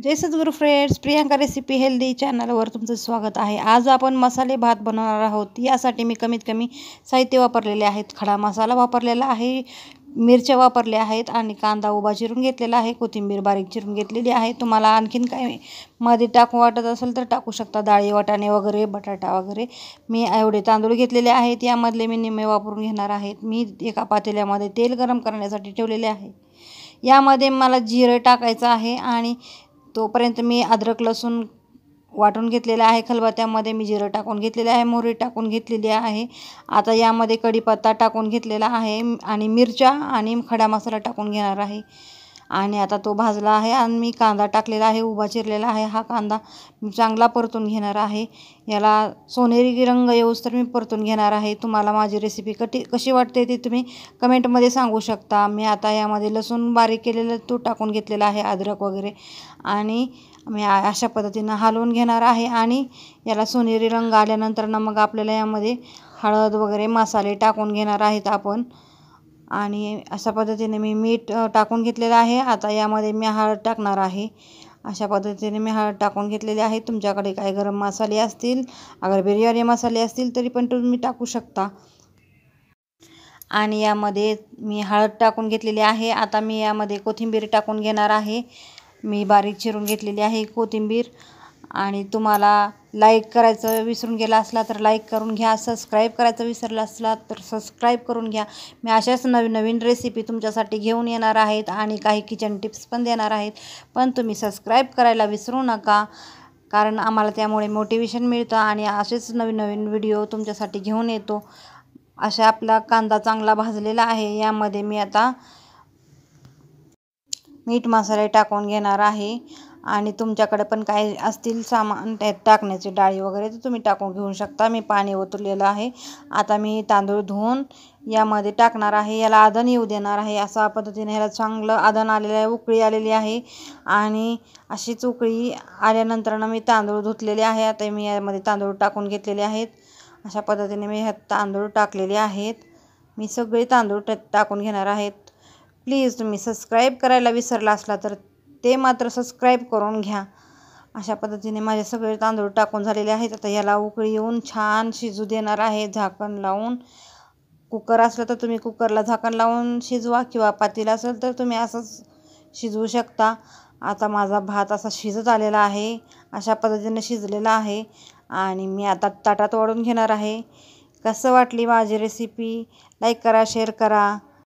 जय सद्गुरू friends, Priyanka recipe healthy चॅनलवर तुमचं स्वागत आहे। आज आपण मसाले भात बनवणार आहोत। यासाठी मी कमीत कमी साहित्य वापरलेले आहेत। खडा मसाला वापरलेला आहे, मिरच्या वापरल्या आहेत आणि कांदा उभा चिरून घेतलेला आहे, कोथिंबीर बारीक चिरून घेतलेली आहे। तुम्हाला आणखीन काय मध्ये टाकू वाटत असेल तर टाकू शकता, डाळी वाटाणे वगैरे, बटाटा वगैरे। मी एवढे तांदूळ घेतलेले आहेत, यामधले मी निम्मे वापरून घेणार आहेत। मी एका पातेल्यामध्ये तेल गरम करण्यासाठी ठेवलेले आहे। यामध्ये मला जिरे टाकायचं आहे आणि तोपर्यंत मी अद्रक लसूण वाटून घेतलेला आहे। खलबत्त्यामध्ये मी जिरं टाकून घेतलेले आहे, मोहरी टाकून घेतलेली आहे। आता यामध्ये कढीपत्ता टाकून घेतलेला आहे आणि मिरच्या आणि खडा मसाला टाकून घेणार आहे। आणि आता तो भाजला आहे आणि मी कांदा टाकलेला आहे, उभा चिरलेला आहे। हा कांदा मी चांगला परतून घेणार आहे। याला सोनेरी रंग येऊस मी परतून घेणार आहे। तुम्हाला माझी रेसिपी कशी वाटते ते तुम्ही कमेंटमध्ये सांगू शकता। मी आता यामध्ये लसूण बारीक केलेलं तो टाकून घेतलेला आहे, अद्रक वगैरे, आणि मी अशा पद्धतीनं हलवून घेणार आहे। आणि याला सोनेरी रंग आल्यानंतर मग आपल्याला यामध्ये हळद वगैरे मसाले टाकून घेणार आहेत आपण। आणि अशा पद्धतीने मी मीठ टाकून घेतलेलं आहे। आता यामध्ये मी हळद टाकणार आहे। अशा पद्धतीने मी हळद टाकून घेतलेली आहे। तुमच्याकडे काही गरम मसाले असतील, अगर बिर्याणी मसाले असतील तरी पण तुम्ही टाकू शकता। आणि यामध्ये मी हळद टाकून घेतलेली आहे। आता मी यामध्ये कोथिंबीर टाकून घेणार आहे। मी बारीक चिरून घेतलेली आहे कोथिंबीर। आणि तुम्हाला लाईक करायचं विसरून गेला असला तर लाईक करून घ्या, सबस्क्राईब करायचं विसरला असला तर सबस्क्राईब करून घ्या। मी अशाच नवीन नवीन रेसिपी तुमच्यासाठी घेऊन येणार आहेत आणि काही किचन टिप्स पण देणार आहेत, पण तुम्ही सबस्क्राईब करायला विसरू नका, कारण आम्हाला त्यामुळे मोटिवेशन मिळतं आणि असेच नवीन नवीन व्हिडिओ तुमच्यासाठी घेऊन येतो। अशा आपला कांदा चांगला भाजलेला आहे। यामध्ये मी आता मीठ मसाले टाकून घेणार आहे। आणि तुमच्याकडे पण काही असतील सामान त्यात टाकण्याचे, डाळी वगैरे, तर तुम्ही टाकून घेऊ शकता। मी पाणी ओतलेलं आहे। आता मी तांदूळ धुवून यामध्ये टाकणार आहे। याला आदन येऊ देणार आहे। अशा पद्धतीने ह्याला चांगलं आदन आलेलं आहे, उकळी आलेली आहे। आणि अशीच उकळी आल्यानंतर मी तांदूळ धुतलेले आहे। आता मी यामध्ये तांदूळ टाकून घेतलेले आहेत। अशा पद्धतीने मी ह्यात तांदूळ टाकलेले आहेत। मी सगळे तांदूळ टाकून घेणार आहेत। प्लीज तुम्ही सबस्क्राईब करायला विसरला असला तर ते मात्र सबस्क्राईब करून घ्या। अशा पद्धतीने माझे सगळे तांदूळ टाकून झालेले आहेत। आता याला उकळी येऊन छान शिजू देणार आहे झाकण लावून। कुकर असलं तर तुम्ही कुकरला झाकण लावून शिजवा, किंवा पातेलं असेल तर तुम्ही असंच शिजवू शकता। आता माझा भात असा शिजत आलेला आहे, अशा पद्धतीने शिजलेला आहे। आणि मी आता ताटात वाढून घेणार आहे। कसं वाटली माझी रेसिपी? लाईक करा, शेअर करा।